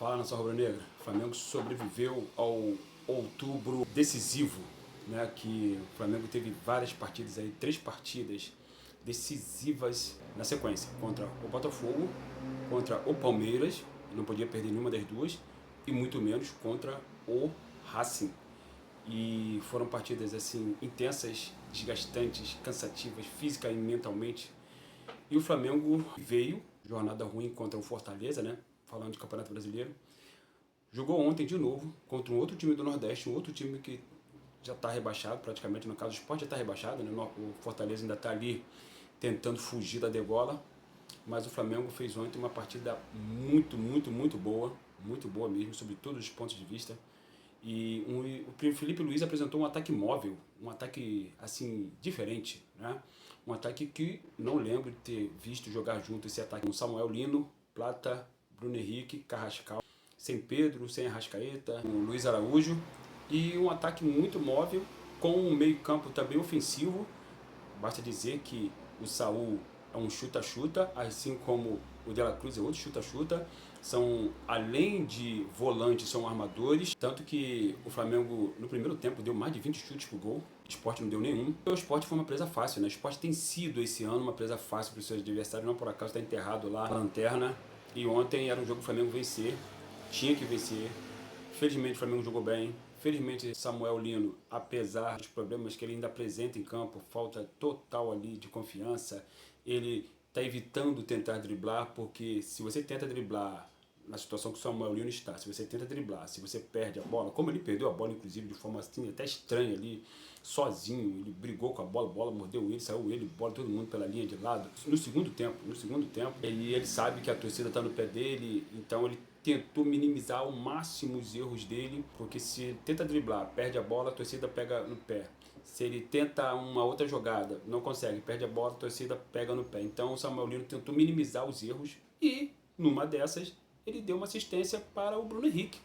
Fala, nação rubro-negra. O Flamengo sobreviveu ao outubro decisivo, né? Que o Flamengo teve várias partidas aí, 3 partidas decisivas na sequência, contra o Botafogo, contra o Palmeiras, não podia perder nenhuma das duas, e muito menos contra o Racing. E foram partidas assim intensas, desgastantes, cansativas, física e mentalmente. E o Flamengo veio, jornada ruim contra o Fortaleza, né? Falando de Campeonato Brasileiro. Jogou ontem de novo contra um outro time do Nordeste, um outro time que já está rebaixado, praticamente, no caso o Sport já está rebaixado, né? O Fortaleza ainda está ali tentando fugir da degola, mas o Flamengo fez ontem uma partida muito boa mesmo, sob todos os pontos de vista. E o Felipe Luiz apresentou um ataque móvel, um ataque assim diferente, né? Um ataque que não lembro de ter visto jogar junto esse ataque com Samuel Lino, Plata, Bruno Henrique, Carrascal, sem Pedro, sem Arrascaeta, o Luiz Araújo, e um ataque muito móvel, com um meio-campo também ofensivo. Basta dizer que o Saul é um chuta-chuta, assim como o De La Cruz é outro chuta-chuta. São, além de volantes, são armadores, tanto que o Flamengo no primeiro tempo deu mais de 20 chutes pro gol, o Sport não deu nenhum. O Sport foi uma presa fácil, né? O Sport tem sido esse ano uma presa fácil para os seus adversários, não por acaso está enterrado lá na lanterna. E ontem era um jogo que o Flamengo vencer, tinha que vencer. Felizmente o Flamengo jogou bem. Felizmente Samuel Lino, apesar dos problemas que ele ainda apresenta em campo, falta total ali de confiança, ele está evitando tentar driblar, porque se você tenta driblar na situação que o Samuel Lino está, se você tenta driblar, se você perde a bola, como ele perdeu a bola inclusive de forma assim até estranha ali, sozinho, ele brigou com a bola mordeu ele, saiu ele, bola todo mundo pela linha de lado, no segundo tempo, ele sabe que a torcida está no pé dele, então ele tentou minimizar ao máximo os erros dele, porque se tenta driblar, perde a bola, a torcida pega no pé. Se ele tenta uma outra jogada, não consegue, perde a bola, a torcida pega no pé. Então o Samuel Lino tentou minimizar os erros e, numa dessas, ele deu uma assistência para o Bruno Henrique.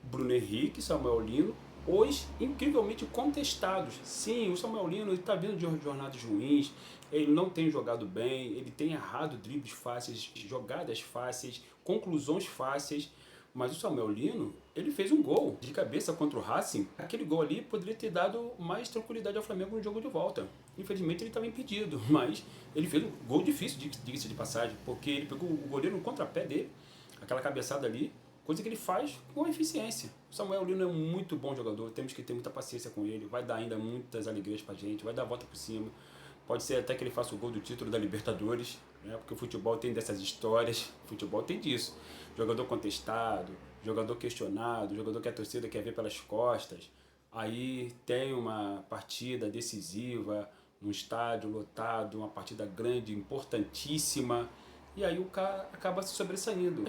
Bruno Henrique, Samuel Lino, os incrivelmente contestados. Sim, o Samuel Lino está vindo de jornadas ruins, ele não tem jogado bem, ele tem errado dribles fáceis, jogadas fáceis, conclusões fáceis, mas o Samuel Lino, ele fez um gol de cabeça contra o Racing. Aquele gol ali poderia ter dado mais tranquilidade ao Flamengo no jogo de volta. Infelizmente ele estava impedido, mas ele fez um gol difícil, diga-se de passagem, porque ele pegou o goleiro no contrapé dele, aquela cabeçada ali, coisa que ele faz com eficiência. O Samuel Lino é um muito bom jogador, temos que ter muita paciência com ele, vai dar ainda muitas alegrias pra gente, vai dar a volta por cima. Pode ser até que ele faça o gol do título da Libertadores, né? Porque o futebol tem dessas histórias, o futebol tem disso. Jogador contestado, jogador questionado, jogador que a torcida quer ver pelas costas. Aí tem uma partida decisiva, num estádio lotado, uma partida grande, importantíssima, e aí o cara acaba se sobressaindo.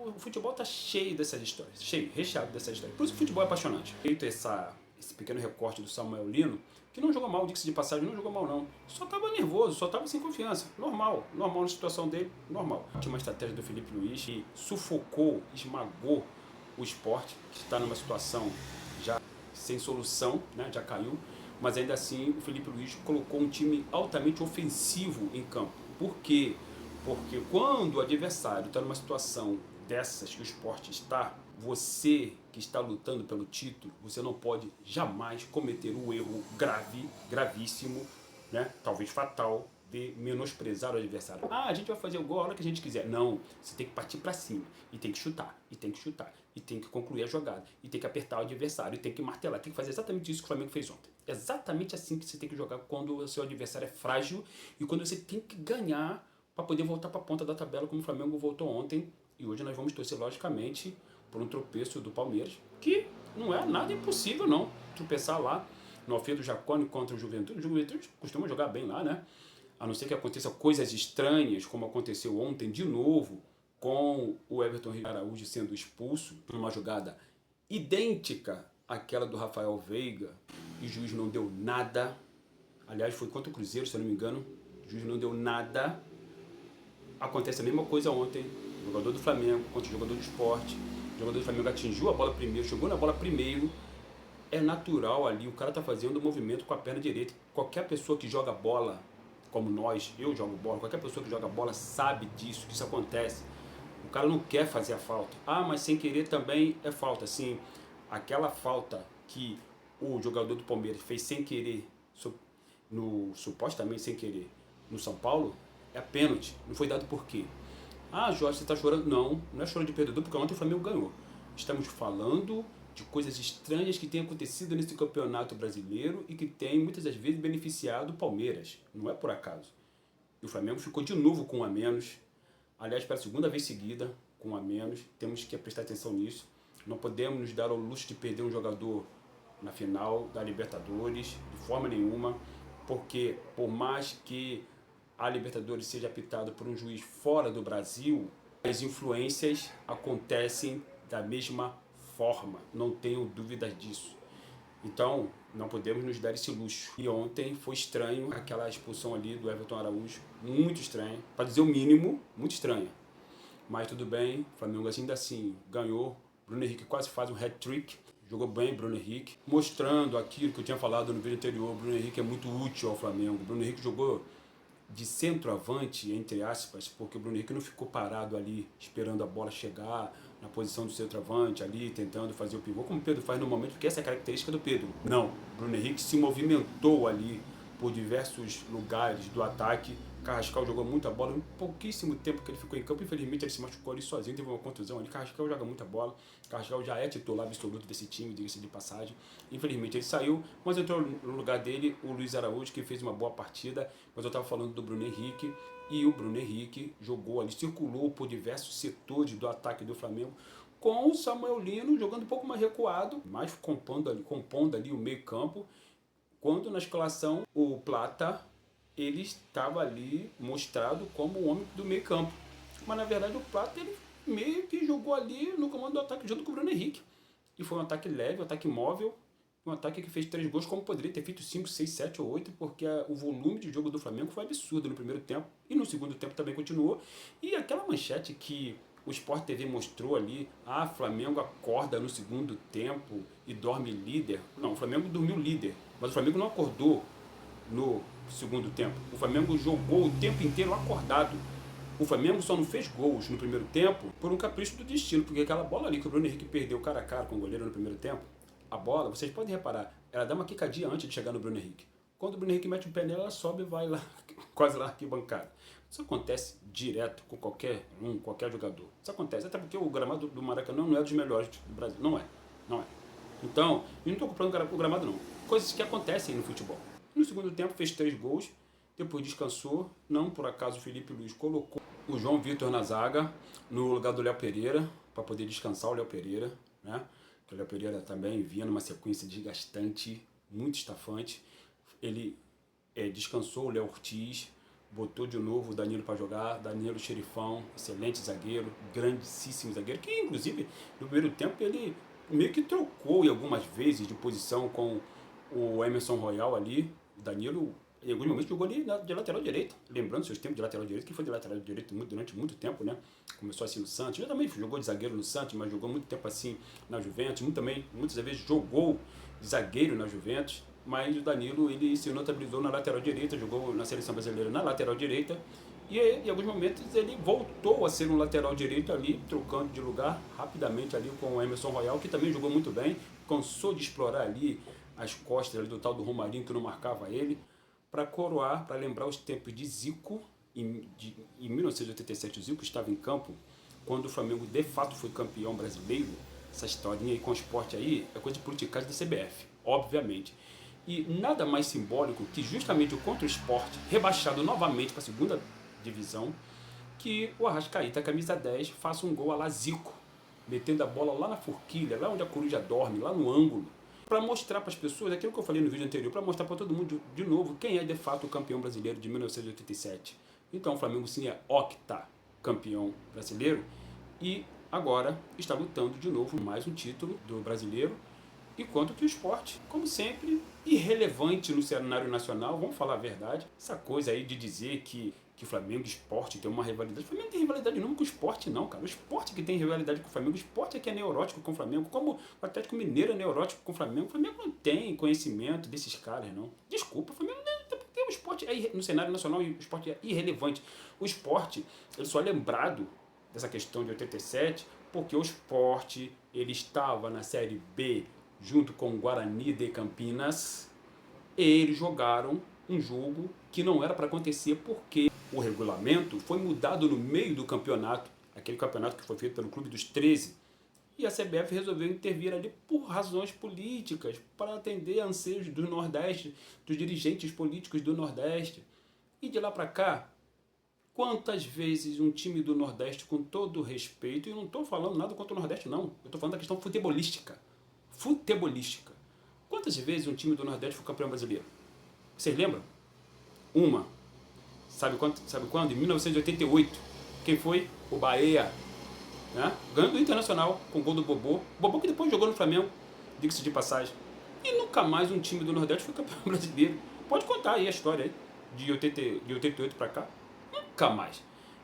O futebol está cheio dessas histórias, cheio, recheado dessas histórias. Por isso o futebol é apaixonante. Feito esse pequeno recorte do Samuel Lino, que não jogou mal, diga-se de passagem, não jogou mal não. Só estava nervoso, só estava sem confiança. Normal na situação dele, normal. Tinha uma estratégia do Felipe Luiz que sufocou, esmagou o Sport, que está numa situação já sem solução, né? Já caiu. Mas ainda assim o Felipe Luiz colocou um time altamente ofensivo em campo. Por quê? Porque quando o adversário está numa situação dessas que o Sport está, você que está lutando pelo título, você não pode jamais cometer o erro gravíssimo, né? Talvez fatal, de menosprezar o adversário. Ah, a gente vai fazer o gol a hora que a gente quiser. Não, você tem que partir para cima, e tem que chutar, e tem que chutar, e tem que concluir a jogada, e tem que apertar o adversário, e tem que martelar, tem que fazer exatamente isso que o Flamengo fez ontem. Exatamente assim que você tem que jogar quando o seu adversário é frágil, e quando você tem que ganhar para poder voltar para a ponta da tabela, como o Flamengo voltou ontem. E hoje nós vamos torcer, logicamente, por um tropeço do Palmeiras, que não é nada impossível, não. Tropeçar lá no Alfredo Jaconi contra o Juventude. O Juventude costuma jogar bem lá, né? A não ser que aconteça coisas estranhas, como aconteceu ontem de novo, com o Everton Araújo sendo expulso por uma jogada idêntica àquela do Rafael Veiga, e o juiz não deu nada. Aliás, foi contra o Cruzeiro, se eu não me engano. O juiz não deu nada. Acontece a mesma coisa ontem, jogador do Flamengo contra o jogador do Sport. O jogador do Flamengo atingiu a bola primeiro, chegou na bola primeiro. É natural ali, o cara tá fazendo o movimento com a perna direita. Qualquer pessoa que joga bola, como nós, eu jogo bola, qualquer pessoa que joga bola sabe disso, que isso acontece. O O cara não quer fazer a falta. Ah, mas sem querer também é falta. Assim, aquela falta que o jogador do Palmeiras fez sem querer, supostamente sem querer, no São Paulo, é pênalti. Não foi dado por quê? Ah, Jorge, você está chorando? Não, não é chorando de perdedor, porque ontem o Flamengo ganhou. Estamos falando de coisas estranhas que têm acontecido nesse campeonato brasileiro e que tem muitas das vezes beneficiado o Palmeiras. Não é por acaso. E o Flamengo ficou de novo com um a menos. Aliás, pela segunda vez seguida, com um a menos. Temos que prestar atenção nisso. Não podemos nos dar ao luxo de perder um jogador na final da Libertadores, de forma nenhuma, porque por mais que a Libertadores seja apitada por um juiz fora do Brasil, as influências acontecem da mesma forma, não tenho dúvidas disso. Então, não podemos nos dar esse luxo. E ontem foi estranho aquela expulsão ali do Everton Araújo, muito estranha, para dizer o mínimo, muito estranha. Mas tudo bem, o Flamengo ainda assim ganhou. Bruno Henrique quase faz um hat-trick. Jogou bem Bruno Henrique, mostrando aquilo que eu tinha falado no vídeo anterior. Bruno Henrique é muito útil ao Flamengo. Bruno Henrique jogou de centroavante, entre aspas, porque o Bruno Henrique não ficou parado ali esperando a bola chegar na posição do centroavante, ali tentando fazer o pivô, como o Pedro faz normalmente, porque essa é a característica do Pedro. Não, o Bruno Henrique se movimentou ali por diversos lugares do ataque. Carrascal jogou muita bola, em pouquíssimo tempo que ele ficou em campo, infelizmente ele se machucou ali sozinho, teve uma contusão ali. Carrascal joga muita bola, Carrascal já é titular absoluto desse time, diga-se de passagem. Infelizmente ele saiu, mas entrou no lugar dele o Luiz Araújo, que fez uma boa partida, mas eu estava falando do Bruno Henrique, e o Bruno Henrique jogou ali, circulou por diversos setores do ataque do Flamengo, com o Samuel Lino jogando um pouco mais recuado, mais compondo ali o meio campo, quando na escalação o Plata ele estava ali mostrado como o homem do meio campo. Mas na verdade o Plata ele meio que jogou ali no comando do ataque junto com o Bruno Henrique. E foi um ataque leve, um ataque móvel, um ataque que fez 3 gols, como poderia ter feito 5, 6, 7 ou 8, porque o volume de jogo do Flamengo foi absurdo no primeiro tempo. E no segundo tempo também continuou. E aquela manchete que o Sport TV mostrou ali, Flamengo acorda no segundo tempo e dorme líder. Não, o Flamengo dormiu líder, mas o Flamengo não acordou no segundo tempo. O Flamengo jogou o tempo inteiro acordado. O Flamengo só não fez gols no primeiro tempo por um capricho do destino, porque aquela bola ali que o Bruno Henrique perdeu cara a cara com o goleiro no primeiro tempo, a bola, vocês podem reparar, ela dá uma quicadinha antes de chegar no Bruno Henrique. Quando o Bruno Henrique mete o pé nela, ela sobe e vai lá, quase lá arquibancada. Isso acontece direto com qualquer jogador. Isso acontece, até porque o gramado do Maracanã não é dos melhores do Brasil. Não é. Então, eu não estou comprando o gramado não. Coisas que acontecem no futebol. No segundo tempo fez 3 gols, depois descansou. Não por acaso o Felipe Luiz colocou o João Vitor na zaga, no lugar do Léo Pereira, para poder descansar o Léo Pereira, né? Porque o Léo Pereira também vinha numa sequência desgastante, muito estafante. Ele descansou o Léo Ortiz, botou de novo o Danilo para jogar, Danilo Xerifão, excelente zagueiro, grandíssimo zagueiro, que inclusive no primeiro tempo ele meio que trocou em algumas vezes de posição com o Emerson Royal ali. O Danilo em alguns momentos jogou ali de lateral direito, lembrando seus tempos de lateral direito, que foi de lateral direito durante muito tempo, né? Começou assim no Santos, já também jogou de zagueiro no Santos, mas jogou muito tempo assim na Juventus, muitas vezes jogou de zagueiro na Juventus. Mas o Danilo ele se notabilizou na lateral direita, jogou na seleção brasileira na lateral direita, e em alguns momentos ele voltou a ser um lateral direito ali, trocando de lugar rapidamente ali com o Emerson Royal, que também jogou muito bem, cansou de explorar ali as costas ali do tal do Romarinho, que não marcava ele, para coroar, para lembrar os tempos de Zico. Em 1987 o Zico estava em campo, quando o Flamengo de fato foi campeão brasileiro. Essa historinha aí com o Sport aí é coisa de politicagem da CBF, obviamente. E nada mais simbólico que justamente contra o Sport, rebaixado novamente para a segunda divisão, que o Arrascaeta, camisa 10, faça um gol a la Zico, metendo a bola lá na forquilha, lá onde a coruja dorme, lá no ângulo, para mostrar para as pessoas, aquilo que eu falei no vídeo anterior, para mostrar para todo mundo de novo quem é de fato o campeão brasileiro de 1987. Então o Flamengo sim é octacampeão brasileiro e agora está lutando de novo mais um título do brasileiro, enquanto que o Sport, como sempre, irrelevante no cenário nacional. Vamos falar a verdade, essa coisa aí de dizer que Flamengo e Sport tem uma rivalidade. O Flamengo não tem rivalidade nenhuma com o Sport não, cara. O Sport que tem rivalidade com o Flamengo. O Sport é que é neurótico com o Flamengo, como o Atlético Mineiro é neurótico com o Flamengo. O Flamengo não tem conhecimento desses caras, não. Desculpa, o Flamengo tem o Sport no cenário nacional, e o Sport é irrelevante. O Sport ele só é lembrado dessa questão de 87, porque o Sport ele estava na Série B junto com o Guarani de Campinas e eles jogaram um jogo que não era para acontecer porque o regulamento foi mudado no meio do campeonato, aquele campeonato que foi feito pelo Clube dos 13, e a CBF resolveu intervir ali por razões políticas, para atender anseios do Nordeste, dos dirigentes políticos do Nordeste. E de lá para cá, quantas vezes um time do Nordeste, com todo respeito, e eu não estou falando nada contra o Nordeste não, eu estou falando da questão futebolística. Futebolística. Quantas vezes um time do Nordeste foi campeão brasileiro? Vocês lembram? Uma. Sabe quando? Em 1988. Quem foi? O Bahia. Né? Ganhando do Internacional com o gol do Bobô. Bobô que depois jogou no Flamengo, diga-se de passagem. E nunca mais um time do Nordeste foi campeão brasileiro. Pode contar aí a história aí, de 88 para cá. Nunca mais.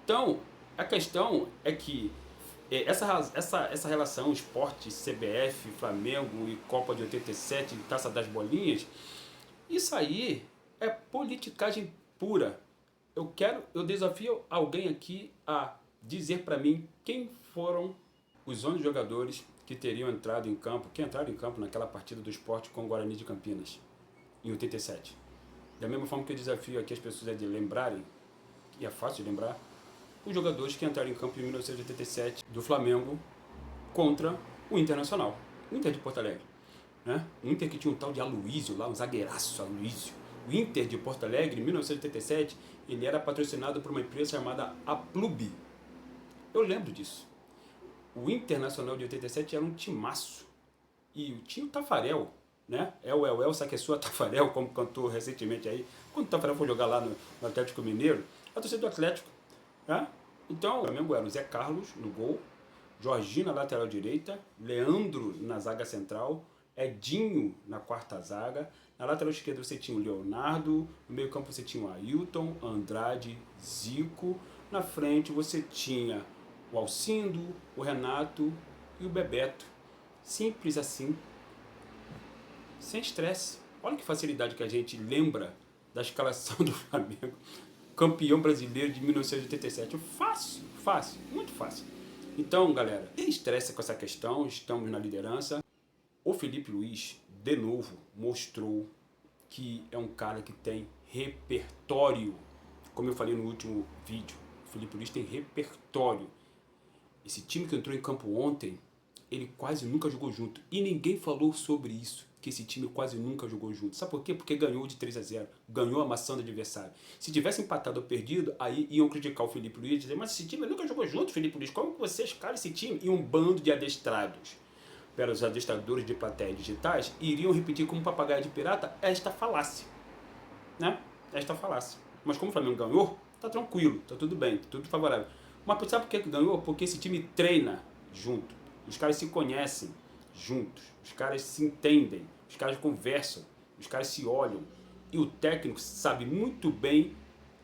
Então, a questão é que essa relação esporte, CBF, Flamengo e Copa de 87, Taça das Bolinhas, isso aí é politicagem pura. Eu desafio alguém aqui a dizer para mim quem foram os 11 jogadores que teriam entrado em campo, que entraram em campo naquela partida do Sport com o Guarani de Campinas, em 87. Da mesma forma que eu desafio aqui as pessoas a de lembrarem, e é fácil de lembrar, os jogadores que entraram em campo em 1987 do Flamengo contra o Internacional, o Inter de Porto Alegre. Né? O Inter que tinha um tal de Aloísio lá, um zagueiraço Aloísio. O Inter de Porto Alegre, em 1987, ele era patrocinado por uma empresa chamada Aplub. Eu lembro disso. O Internacional de 87 era um timaço. E tinha o Tafarel, né? El Saqueçua Tafarel, como cantou recentemente aí. Quando o Tafarel foi jogar lá no Atlético Mineiro, a torcida do Atlético. Né? Então, o Flamengo era o Zé Carlos no gol, Jorginho na lateral direita, Leandro na zaga central, Edinho na quarta zaga, na lateral esquerda você tinha o Leonardo, no meio campo você tinha o Ailton, Andrade, Zico, na frente você tinha o Alcindo, o Renato e o Bebeto. Simples assim, sem estresse. Olha que facilidade que a gente lembra da escalação do Flamengo, campeão brasileiro de 1987. Fácil, fácil, muito fácil. Então, galera, sem estresse com essa questão, estamos na liderança. O Felipe Luiz, de novo, mostrou que é um cara que tem repertório. Como eu falei no último vídeo, o Felipe Luiz tem repertório. Esse time que entrou em campo ontem, ele quase nunca jogou junto. E ninguém falou sobre isso, que esse time quase nunca jogou junto. Sabe por quê? Porque ganhou de 3-0, ganhou amassando o adversário. Se tivesse empatado ou perdido, aí iam criticar o Felipe Luiz e dizer, mas esse time nunca jogou junto, Felipe Luiz, como que você escala esse time? E um bando de adestrados, pelos adestradores de plateia digitais, iriam repetir como papagaio de pirata esta falácia. Né? Esta falácia. Mas como o Flamengo ganhou, tá tranquilo, tá tudo bem, tá tudo favorável. Mas sabe por que ganhou? Porque esse time treina junto. Os caras se conhecem juntos. Os caras se entendem. Os caras conversam. Os caras se olham. E o técnico sabe muito bem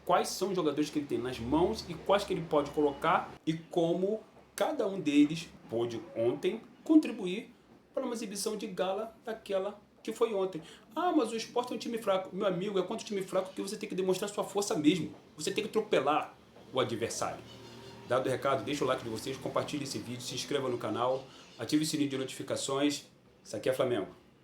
quais são os jogadores que ele tem nas mãos e quais que ele pode colocar e como cada um deles pôde ontem contribuir para uma exibição de gala daquela que foi ontem. Ah, mas o Sport é um time fraco. Meu amigo, é contra um time fraco que você tem que demonstrar sua força mesmo. Você tem que atropelar o adversário. Dado o recado, deixa o like de vocês, compartilhe esse vídeo, se inscreva no canal, ative o sininho de notificações. Isso aqui é Flamengo.